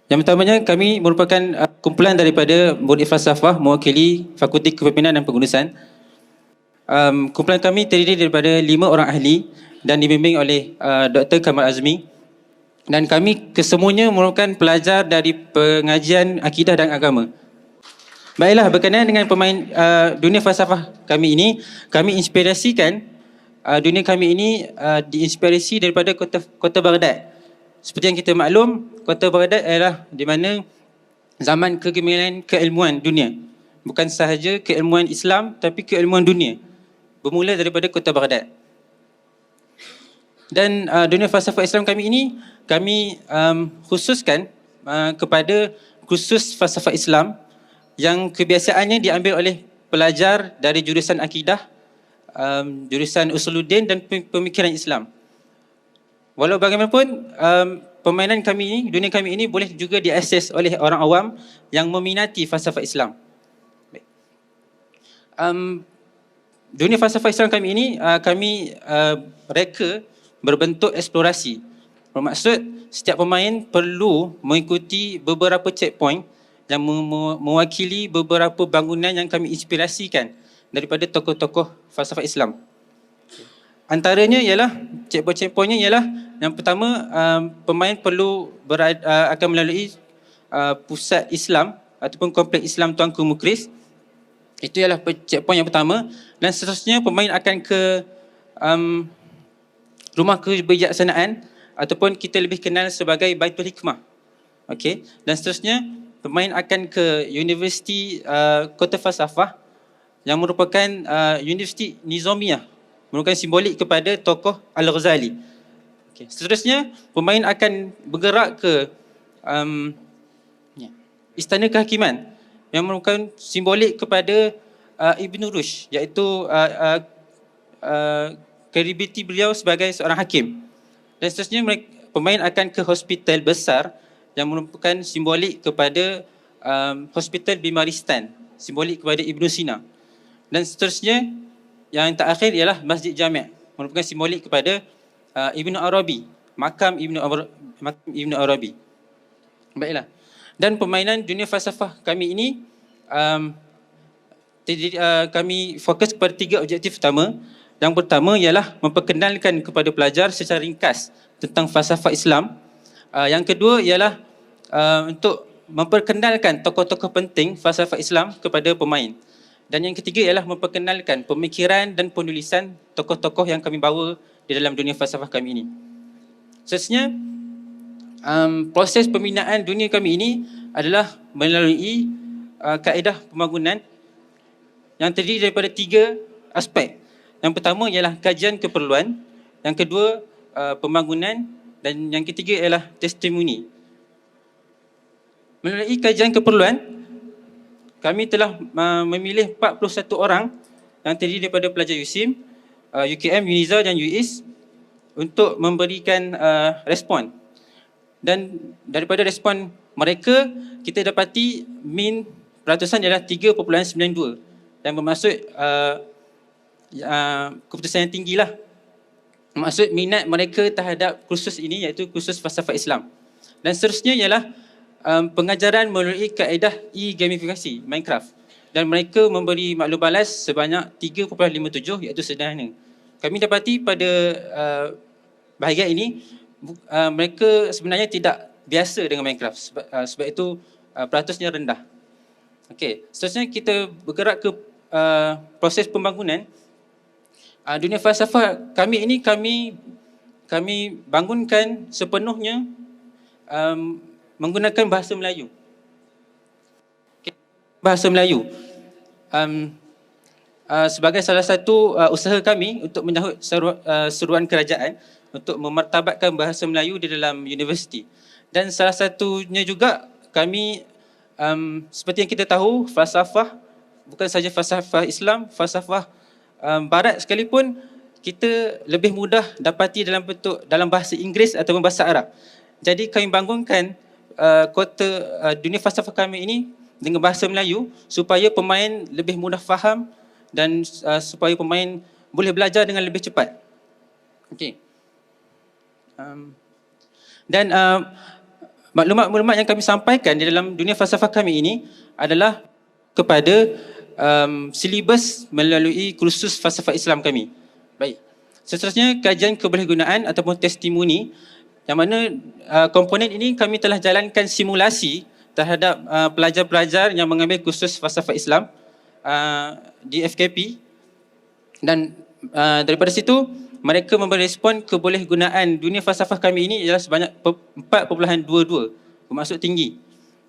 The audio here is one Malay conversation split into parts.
Yang pertamanya, kami merupakan kumpulan daripada murid falsafah mewakili Fakulti Kepimpinan dan Pengurusan. Kumpulan kami terdiri daripada 5 orang ahli dan dibimbing oleh Dr. Kamal Azmi. Dan kami kesemuanya merupakan pelajar dari pengajian akidah dan agama. Baiklah, berkenaan dengan pemain dunia falsafah kami ini, kami inspirasikan dunia kami ini diinspirasi daripada kota Baghdad. Seperti yang kita maklum, kota Baghdad adalah di mana zaman kegemilangan keilmuan dunia. Bukan sahaja keilmuan Islam, tapi keilmuan dunia. Bermula daripada kota Baghdad. Dan dunia falsafah Islam kami ini, kami khususkan kepada kursus falsafah Islam yang kebiasaannya diambil oleh pelajar dari jurusan akidah, jurusan usuluddin dan pemikiran Islam. Walau bagaimanapun, permainan kami ini, dunia kami ini boleh juga diakses oleh orang awam yang meminati falsafah Islam. Dunia falsafah Islam kami ini, kami reka berbentuk eksplorasi. Bermaksud, setiap pemain perlu mengikuti beberapa checkpoint yang mewakili beberapa bangunan yang kami inspirasikan daripada tokoh-tokoh falsafah Islam. Antaranya ialah, checkpoint-checkpointnya ialah, yang pertama, pemain perlu akan melalui pusat Islam ataupun kompleks Islam Tuanku Mukris. Itu ialah checkpoint yang pertama. Dan seterusnya pemain akan ke rumah kebijaksanaan ataupun kita lebih kenal sebagai Baitul Hikmah. Okey. Dan seterusnya pemain akan ke Universiti Kota Falsafah yang merupakan Universiti Nizamiyah, merupakan simbolik kepada tokoh Al-Ghazali. Okay. Seterusnya, pemain akan bergerak ke Istana Kehakiman yang merupakan simbolik kepada Ibn Rushd, iaitu kredibiliti beliau sebagai seorang hakim. Dan seterusnya, pemain akan ke hospital besar yang merupakan simbolik kepada Hospital Bimaristan, simbolik kepada Ibn Sina. Dan seterusnya, yang terakhir ialah Masjid Jami', merupakan simbolik kepada Ibn Arabi, makam Ibn Arabi. Baiklah. Dan permainan dunia falsafah kami ini, kami fokus kepada 3 objektif utama. Yang pertama ialah memperkenalkan kepada pelajar secara ringkas tentang falsafah Islam. Yang kedua ialah untuk memperkenalkan tokoh-tokoh penting falsafah Islam kepada pemain. Dan yang ketiga ialah memperkenalkan pemikiran dan penulisan tokoh-tokoh yang kami bawa di dalam dunia falsafah kami ini. Seterusnya, proses pembinaan dunia kami ini adalah melalui kaedah pembangunan yang terdiri daripada 3 aspek. Yang pertama ialah kajian keperluan, yang kedua pembangunan dan yang ketiga ialah testimoni. Melalui kajian keperluan, kami telah memilih 41 orang yang terdiri daripada pelajar USIM, UKM, UNIZA dan UIS untuk memberikan respon. Dan daripada respon mereka, kita dapati min peratusan ialah 3.92 dan bermaksud keputusan yang tinggilah. Maksud minat mereka terhadap kursus ini iaitu kursus falsafah Islam. Dan seterusnya ialah pengajaran melalui kaedah e-gamifikasi Minecraft. Dan mereka memberi maklum balas sebanyak 3.57 iaitu sederhana. Kami dapati pada bahagian ini mereka sebenarnya tidak biasa dengan Minecraft sebab itu peratusnya rendah. Okey, seterusnya kita bergerak ke proses pembangunan. Dunia falsafah kami ini kami bangunkan sepenuhnya menggunakan bahasa Melayu. Okay. Bahasa Melayu sebagai salah satu usaha kami untuk menyahut seruan kerajaan untuk memartabatkan bahasa Melayu di dalam universiti. Dan salah satunya juga kami seperti yang kita tahu, falsafah bukan saja falsafah Islam, falsafah Barat sekalipun kita lebih mudah dapati dalam bahasa Inggeris ataupun bahasa Arab. Jadi kami bangunkan dunia falsafah kami ini dengan bahasa Melayu supaya pemain lebih mudah faham dan supaya pemain boleh belajar dengan lebih cepat. Okey. Dan maklumat-maklumat yang kami sampaikan di dalam dunia falsafah kami ini adalah kepada silibus melalui kursus falsafah Islam kami. Baik. Seterusnya, kajian kebolehgunaan ataupun testimoni, yang mana komponen ini kami telah jalankan simulasi terhadap pelajar-pelajar yang mengambil kursus falsafah Islam di FKP, dan daripada situ mereka memberi respon kebolehgunaan dunia falsafah kami ini ialah sebanyak 4.22, bermaksud tinggi.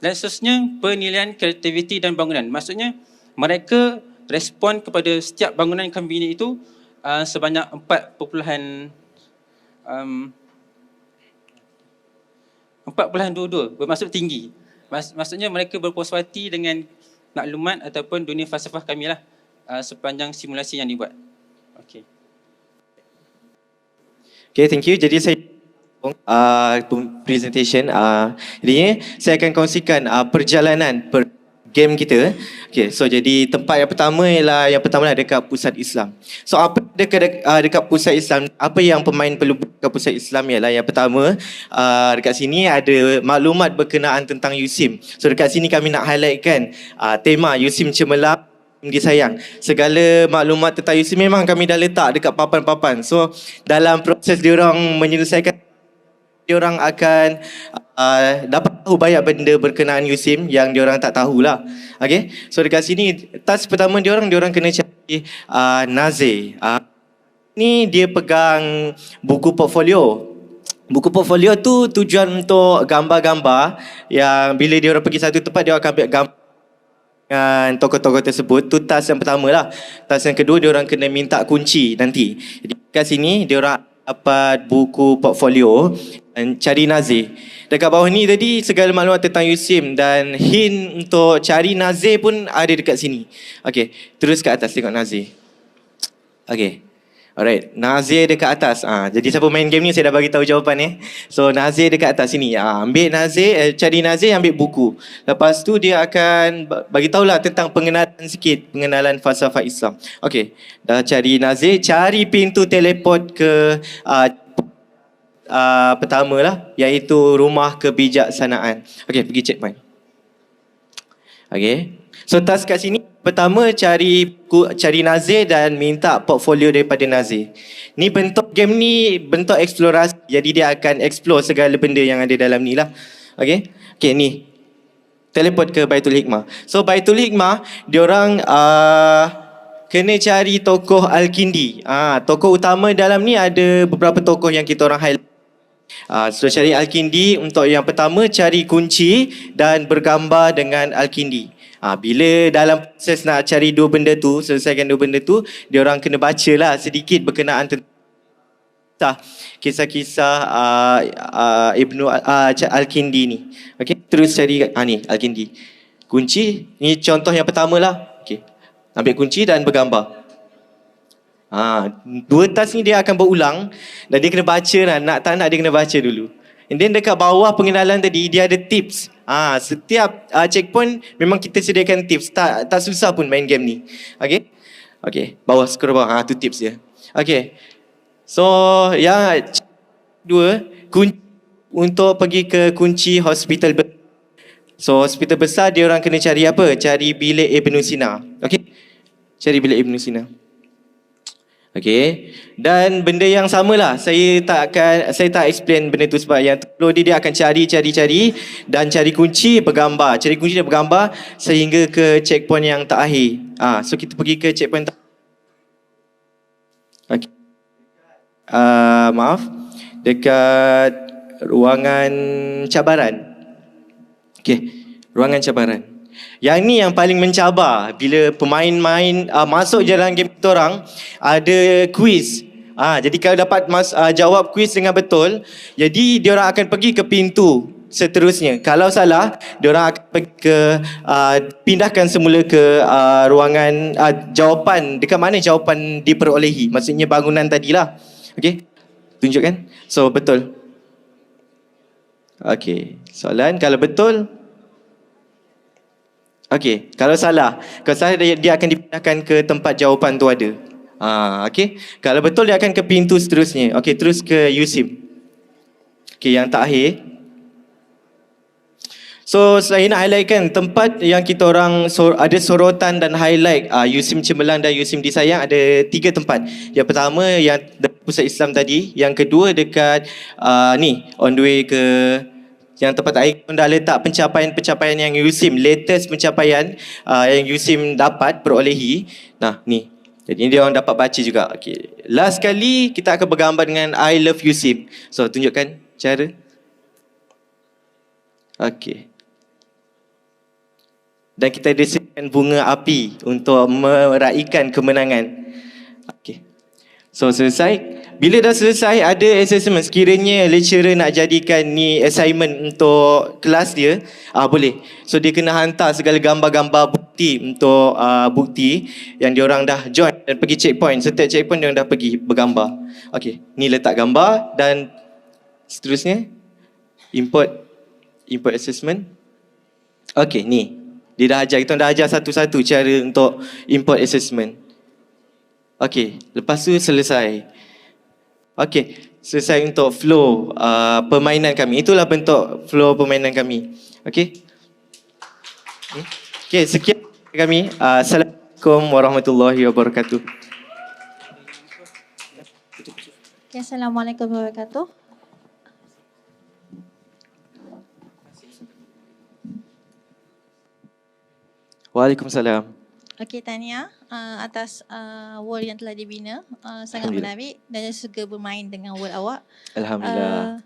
Dan seterusnya, penilaian kreativiti dan bangunan. Maksudnya mereka respon kepada setiap bangunan kami ini itu sebanyak 4.22, bermaksud tinggi. Maksudnya mereka berpuas hati dengan maklumat ataupun dunia falsafah kami lah sepanjang simulasi yang dibuat. Okey. Okay, thank you. Jadi saya presentation. Jadi saya akan kongsikan perjalanan game kita. Okay, so jadi tempat yang pertama ialah dekat pusat Islam. So apa dekat pusat Islam, apa yang pemain perlu dekat pusat Islam ialah yang pertama, dekat sini ada maklumat berkenaan tentang USIM. So dekat sini kami nak highlightkan tema USIM cemerlang disayang. Segala maklumat tentang USIM memang kami dah letak dekat papan-papan. So dalam proses diorang menyelesaikan, diorang akan dapat tahu banyak benda berkenaan USIM yang diorang tak tahulah. Okay, so dekat sini task pertama diorang kena cari Nazir. Ni dia pegang buku portfolio. Buku portfolio tu tujuan untuk gambar-gambar yang bila diorang pergi satu tempat, diorang akan ambil gambar dengan tokoh-tokoh tersebut. Tu task yang pertama lah. Task yang kedua, diorang kena minta kunci nanti. Jadi kat sini diorang dapat buku portfolio dan cari Nazir. Dekat bawah ni tadi segala maklumat tentang USIM dan hint untuk cari Nazir pun ada dekat sini. Okey, terus ke atas tengok Nazir. Okey. Alright, Nazir dekat atas. Jadi siapa main game ni saya dah bagi tahu jawapan . So Nazir dekat atas sini. Ambil Nazir, cari Nazir, ambil buku. Lepas tu dia akan bagi tahulah tentang pengenalan falsafah Islam. Okey, dah cari Nazir, cari pintu teleport ke pertama lah, iaitu rumah kebijaksanaan. Okey, pergi checkpoint. Okey. So task kat sini pertama cari Nazir dan minta portfolio daripada Nazir. Ni bentuk game ni bentuk eksplorasi. Jadi dia akan explore segala benda yang ada dalam ni lah. Okey. Okey, ni teleport ke Baitul Hikmah. So Baitul Hikmah diorang kena cari tokoh Al-Kindi. Tokoh utama dalam ni ada beberapa tokoh yang kita orang highlight. So cari Al-Kindi. Untuk yang pertama cari kunci dan bergambar dengan Al-Kindi. Bila dalam proses nak cari selesaikan dua benda tu, diorang kena bacalah sedikit berkenaan tentang kisah-kisah Ibnu Al-Kindi ni. Okey, terus cari ni Al-Kindi. Kunci, ni contoh yang pertama lah. Okey, ambil kunci dan bergambar. Dua task ni dia akan berulang dan dia kena baca lah. Nak tak nak dia kena baca dulu. And then dekat bawah pengenalan tadi dia ada tips. Setiap checkpoint memang kita sediakan tips. Tak susah pun main game ni. Okey. Okey, bawah scroll bawah. Tu tips dia. Okey. So yang dua, untuk pergi ke kunci hospital. So hospital besar dia orang kena cari apa? Cari bilik Ibn Sina. Okey. Cari bilik Ibn Sina. Okey. Dan benda yang samalah. Saya tak explain benda tu sebab yang perlu dia akan cari dan cari kunci bergambar. Cari kunci dan bergambar sehingga ke checkpoint yang terakhir. So kita pergi ke checkpoint okay. Maaf. Dekat ruangan cabaran. Okey, ruangan cabaran. Yang ni yang paling mencabar bila pemain-main masuk dalam game kita orang, ada quiz. Jadi kalau dapat jawab quiz dengan betul, jadi diorang akan pergi ke pintu seterusnya. Kalau salah, diorang akan pergi ke pindahkan semula ke ruangan jawapan. Dekat mana jawapan diperolehi? Maksudnya bangunan tadilah. Okey, tunjukkan. So betul. Okey, soalan kalau betul. Okey, kalau salah dia akan dipindahkan ke tempat jawapan tu ada. Okey, kalau betul dia akan ke pintu seterusnya. Okey, terus ke USIM. Okey, yang terakhir. So selain nak highlight kan tempat yang kita orang ada sorotan dan highlight Yusim Cemerlang dan Yusim Disayang ada 3 tempat. Yang pertama yang Pusat Islam tadi, yang kedua dekat ni on the way ke yang tempat air dah letak pencapaian-pencapaian yang Yusim, latest pencapaian yang Yusim dapat perolehi. Nah ni, jadi dia orang dapat baca juga. Okay. Last kali kita akan bergambar dengan I Love Yusim. So tunjukkan cara. Okay. Dan kita ada sediakan bunga api untuk meraihkan kemenangan. Okay. So selesai. Bila dah selesai ada assessment. Sekiranya lecturer nak jadikan ni assignment untuk kelas dia, boleh. So dia kena hantar segala gambar-gambar bukti untuk bukti yang diorang dah join dan pergi checkpoint. Setiap checkpoint diorang dah pergi bergambar. Okay. Ni letak gambar dan seterusnya import assessment. Okay, ni. Dia dah ajar, kita dah ajar satu-satu cara untuk import assessment. Okey, lepas tu selesai. Okey, selesai untuk flow permainan kami. Itulah bentuk flow permainan kami. Okey. Okey, sekian kami. Assalamualaikum warahmatullahi wabarakatuh. Okay, Assalamualaikum warahmatullahi wabarakatuh. Waalaikumsalam. Okey, tahniah atas wall yang telah dibina. Sangat menarik dan juga bermain dengan wall awak. Alhamdulillah.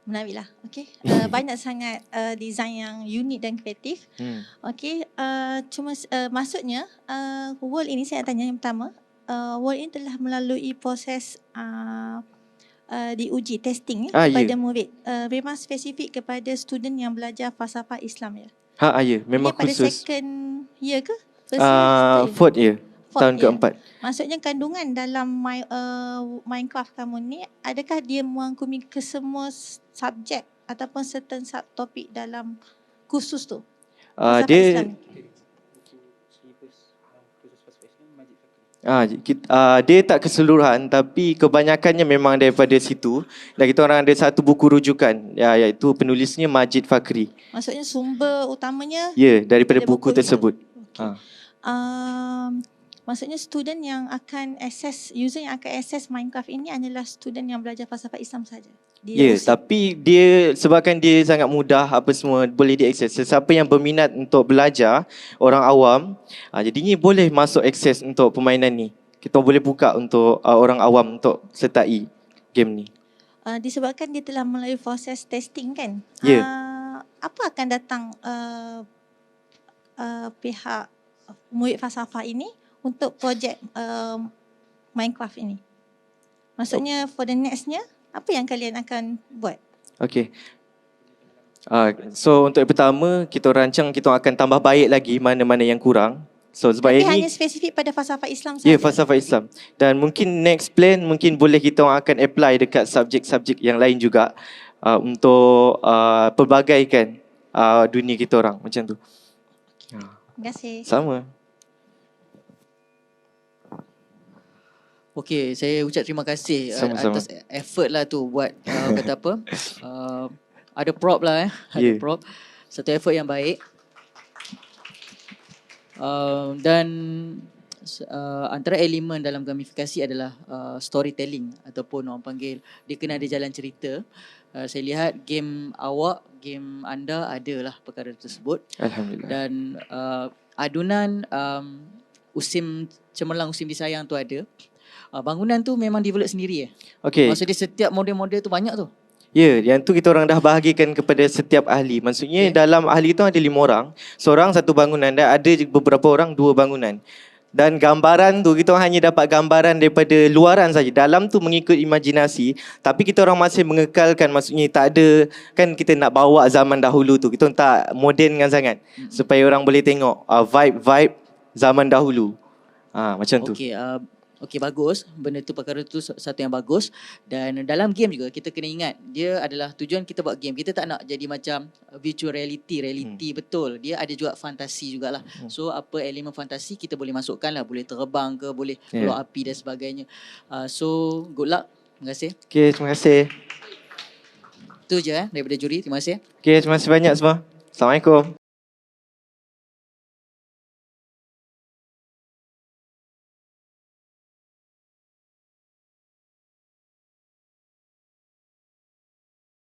Menariklah. Okey. Banyak sangat design yang unik dan kreatif. Okey, cuma maksudnya wall ini saya tanya yang pertama, wall ini telah melalui proses diuji testing kepada murid. Memang spesifik kepada student yang belajar falsafah Islam ya. Ya, memang pada khusus. second year ke? Fourth year. Tahun keempat. Maksudnya kandungan dalam Minecraft kamu ni, adakah dia merangkumi kesemua subjek ataupun certain subtopik dalam kursus tu? Dia dia tak keseluruhan tapi kebanyakannya memang daripada situ. Dan kita orang ada satu buku rujukan iaitu penulisnya Majid Fakri. Maksudnya sumber utamanya daripada buku tersebut. Okay. Maksudnya student yang akan user yang akan access Minecraft ini adalah student yang belajar falsafah Islam saja. Tapi dia sebabkan dia sangat mudah apa semua boleh diakses. Sesiapa yang berminat untuk belajar, orang awam, jadinya boleh masuk akses untuk permainan ni. Kita boleh buka untuk orang awam untuk sertai game ni. Disebabkan dia telah melalui proses testing kan? Apa akan datang pihak murid falsafah ini untuk projek Minecraft ini? Maksudnya for the nextnya, apa yang kalian akan buat? Okay. So untuk yang pertama, kita rancang kita akan tambah baik lagi mana-mana yang kurang. So sebab tapi ini hanya spesifik pada falsafah Islam saja? falsafah Islam. Dan mungkin next plan, mungkin boleh kita akan apply dekat subjek-subjek yang lain juga untuk pelbagaikan dunia kita orang macam tu. Terima kasih. Sama. Okey, saya ucap terima kasih Sama-sama. atas effort lah tu buat kata apa? Ada prop lah ada prop. Satu effort yang baik. Dan antara elemen dalam gamifikasi adalah storytelling ataupun orang panggil dia kena ada jalan cerita. Saya lihat game anda adalah perkara tersebut. Alhamdulillah. Dan adunan Usim Cemerlang, Usim Disayang tu ada. Bangunan tu memang develop sendiri Okay. Maksudnya setiap model-model tu banyak tu. Yang tu kita orang dah bahagikan kepada setiap ahli. Maksudnya dalam ahli tu ada 5 orang. Seorang satu bangunan dan ada beberapa orang 2 bangunan. Dan gambaran tu kita hanya dapat gambaran daripada luaran saja. Dalam tu mengikut imajinasi. Tapi kita orang masih mengekalkan, maksudnya tak ada, kan kita nak bawa zaman dahulu tu. Kita tak modernkan sangat. Supaya orang boleh tengok vibe zaman dahulu. Macam tu. Okey, bagus. Benda tu, perkara tu satu yang bagus. Dan dalam game juga kita kena ingat, dia adalah tujuan kita buat game. Kita tak nak jadi macam virtual reality betul. Dia ada juga fantasi jugalah. So apa elemen fantasi kita boleh masukkan lah. Boleh terbang ke, boleh keluar api dan sebagainya. So good luck. Terima kasih. Okay, terima kasih. Itu je daripada juri. Terima kasih. Okay, terima kasih banyak semua. Assalamualaikum.